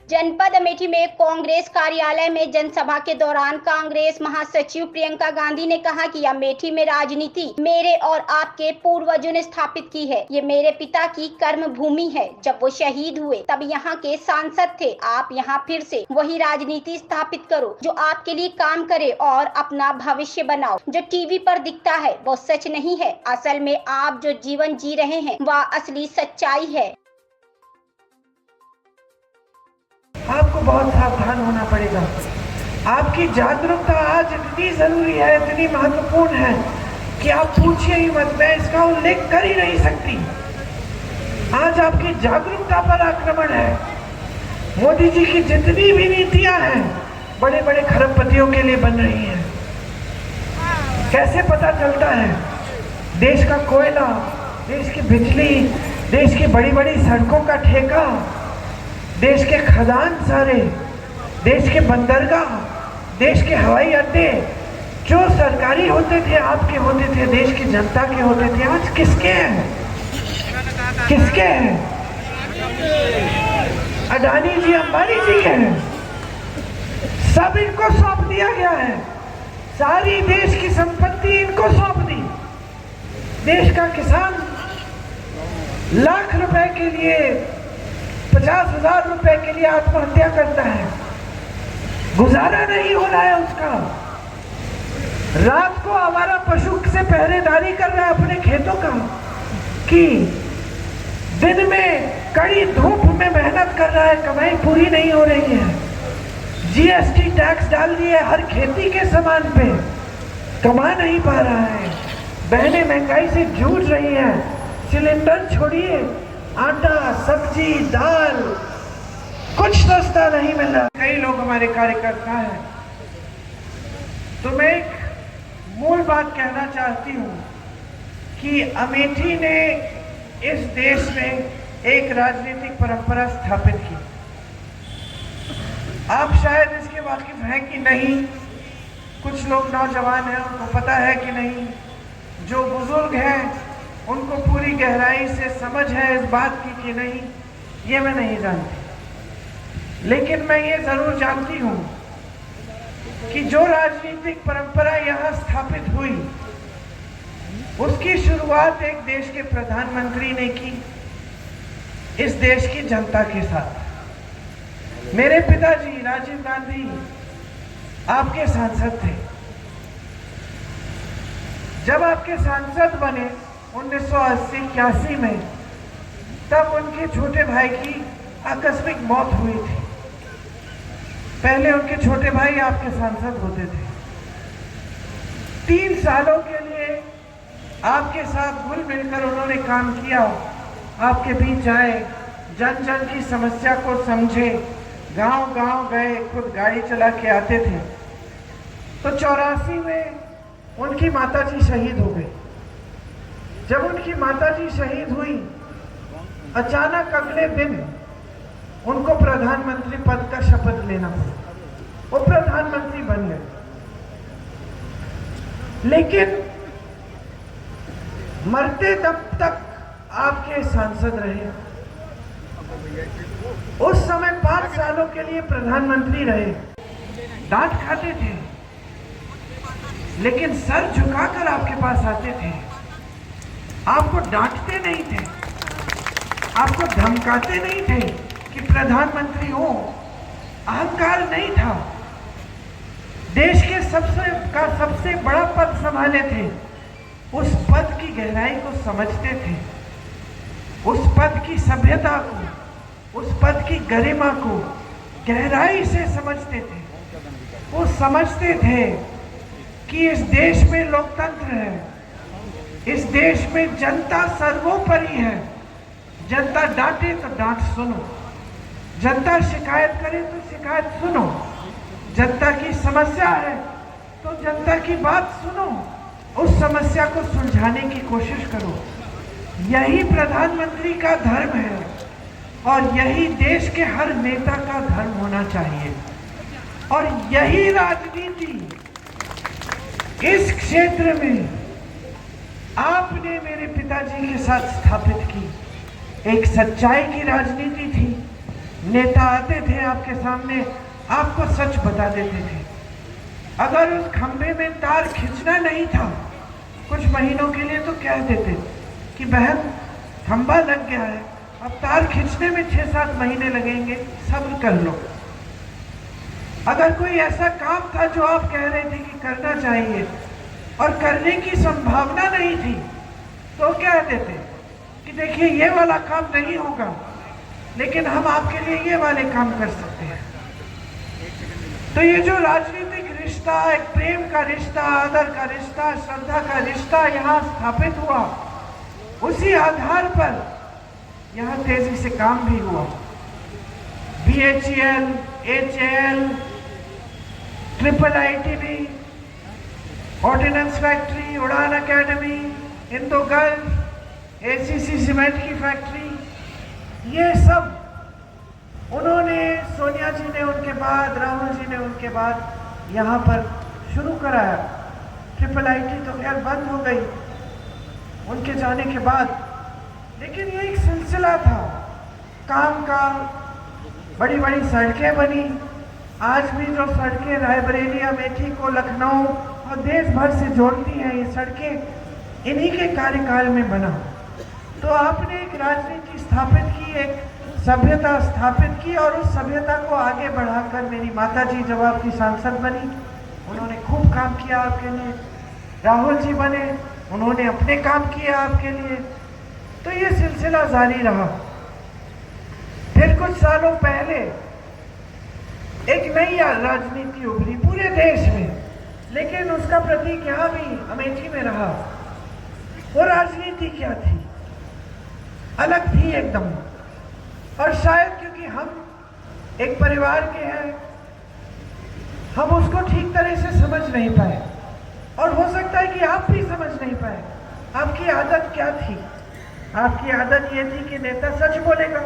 जनपद अमेठी में कांग्रेस कार्यालय में जनसभा के दौरान कांग्रेस महासचिव प्रियंका गांधी ने कहा कि अमेठी में राजनीति मेरे और आपके पूर्वजों ने स्थापित की है। ये मेरे पिता की कर्म भूमि है। जब वो शहीद हुए तब यहाँ के सांसद थे। आप यहाँ फिर से वही राजनीति स्थापित करो जो आपके लिए काम करे और अपना भविष्य बनाओ। जो टीवी पर दिखता है वो सच नहीं है। असल में आप जो जीवन जी रहे हैं वह असली सच्चाई है। आपको बहुत सावधान होना पड़ेगा। आपकी जागरूकता आज इतनी जरूरी है, इतनी महत्वपूर्ण है कि आप पूछिए ही मत, मैं इसका उल्लेख कर ही नहीं सकती। आज आपकी जागरूकता पर आक्रमण है। मोदी जी की जितनी भी नीतियां हैं बड़े बड़े खरबपतियों के लिए बन रही हैं। कैसे पता चलता है? देश का कोयला, देश की बिजली, देश की बड़ी बड़ी सड़कों का ठेका, देश के खदान सारे, देश के बंदरगाह, देश के हवाई अड्डे जो सरकारी होते थे, आपके होते थे, देश की जनता के होते थे, आज किसके हैं? किसके हैं? अडानी जी, अंबानी जी के हैं। सब इनको सौंप दिया गया है। सारी देश की संपत्ति इनको सौंप दी। देश का किसान लाख रुपए के लिए, 50,000 रुपए के लिए आत्महत्या करता है। गुजारा नहीं हो रहा है उसका। रात को आवारा पशु से पहरेदारी कर रहा है अपने खेतों का, कि दिन में कड़ी धूप में मेहनत कर रहा है, कमाई पूरी नहीं हो रही है। जीएसटी टैक्स डाल दिए हर खेती के सामान पे, कमा नहीं पा रहा है। बहनें महंगाई से जूझ रही हैं। सिलेंडर छोड़िए, आटा, सब्जी, दाल कुछ सस्ता नहीं मिल रहा। कई लोग हमारे कार्यकर्ता हैं। तो मैं एक मूल बात कहना चाहती हूँ कि अमेठी ने इस देश में एक राजनीतिक परंपरा स्थापित की। आप शायद इसके वाकिफ हैं कि नहीं, कुछ लोग नौजवान हैं, उनको पता है कि नहीं, जो बुजुर्ग हैं उनको पूरी गहराई से समझ है इस बात की कि नहीं, ये मैं नहीं जानती। लेकिन मैं ये जरूर जानती हूँ कि जो राजनीतिक परंपरा यहाँ स्थापित हुई उसकी शुरुआत एक देश के प्रधानमंत्री ने की, इस देश की जनता के साथ। मेरे पिताजी राजीव गांधी आपके सांसद थे। जब आपके सांसद बने 1980-81 में, तब उनके छोटे भाई की आकस्मिक मौत हुई थी। पहले उनके छोटे भाई आपके सांसद होते थे। 3 सालों के लिए आपके साथ घुल मिलकर उन्होंने काम किया। आपके बीच आए, जन जन की समस्या को समझे, गांव गांव गए, खुद गाड़ी चला के आते थे। तो 84 में उनकी माताजी शहीद हो गई। जब उनकी माताजी शहीद हुई, अचानक अगले दिन उनको प्रधानमंत्री पद का शपथ लेना पड़ा। वो प्रधानमंत्री बन गए। लेकिन मरते दम तक आपके सांसद रहे। उस समय 5 सालों के लिए प्रधानमंत्री रहे। डांट खाते थे, लेकिन सर झुकाकर आपके पास आते थे। आपको डांटते नहीं थे, आपको धमकाते नहीं थे कि प्रधानमंत्री हो। अहंकार नहीं था। देश के सबसे बड़ा पद संभाले थे। उस पद की गहराई को समझते थे, उस पद की सभ्यता को, उस पद की गरिमा को गहराई से समझते थे। वो समझते थे कि इस देश में लोकतंत्र है, इस देश में जनता सर्वोपरि है। जनता डांटे तो डांट सुनो, जनता शिकायत करे तो शिकायत सुनो, जनता की समस्या है तो जनता की बात सुनो, उस समस्या को सुलझाने की कोशिश करो। यही प्रधानमंत्री का धर्म है और यही देश के हर नेता का धर्म होना चाहिए। और यही राजनीति इस क्षेत्र में आपने मेरे पिताजी के साथ स्थापित की। एक सच्चाई की राजनीति थी, नेता आते थे आपके सामने, आपको सच बता देते थे। अगर उस खंभे में तार खींचना नहीं था कुछ महीनों के लिए, तो कह देते कि बहन खंभा लग गया है, अब तार खींचने में 6-7 महीने लगेंगे, सब्र कर लो। अगर कोई ऐसा काम था जो आप कह रहे थे कि करना चाहिए और करने की संभावना नहीं थी, तो कह देते कि देखिए ये वाला काम नहीं होगा, लेकिन हम आपके लिए ये वाले काम कर सकते हैं। तो ये जो राजनीतिक रिश्ता, एक प्रेम का रिश्ता, आदर का रिश्ता, श्रद्धा का रिश्ता यहाँ स्थापित हुआ, उसी आधार पर यहाँ तेजी से काम भी हुआ। BHEL, HAL, IIITB, ordnance factory, उड़ान अकेडमी, इंदो गर्ल्स, ACC सीमेंट की फैक्ट्री, ये सब उन्होंने, सोनिया जी ने उनके बाद, राहुल जी ने उनके बाद यहाँ पर शुरू कराया। IIIT तो खैर बंद हो गई उनके जाने के बाद, लेकिन ये एक सिलसिला था काम का। बड़ी बड़ी सड़कें बनी। आज भी जो सड़कें रायबरेली, अमेठी को लखनऊ और देश भर से जोड़ती हैं, ये सड़कें इन्हीं के कार्यकाल में बना। तो आपने एक राजनीति स्थापित की, एक सभ्यता स्थापित की, और उस सभ्यता को आगे बढ़ाकर मेरी माता जी जब आपकी सांसद बनी, उन्होंने खूब काम किया आपके लिए। राहुल जी बने, उन्होंने अपने काम किए आपके लिए। तो ये सिलसिला जारी रहा। फिर कुछ सालों पहले एक नई राजनीति उभरी पूरे देश में, लेकिन उसका प्रतीक यहाँ भी अमेठी में रहा। वो राजनीति क्या थी? अलग थी एकदम। और शायद क्योंकि हम एक परिवार के हैं, हम उसको ठीक तरह से समझ नहीं पाए, और हो सकता है कि आप भी समझ नहीं पाए। आपकी आदत क्या थी? आपकी आदत ये थी कि नेता सच बोलेगा।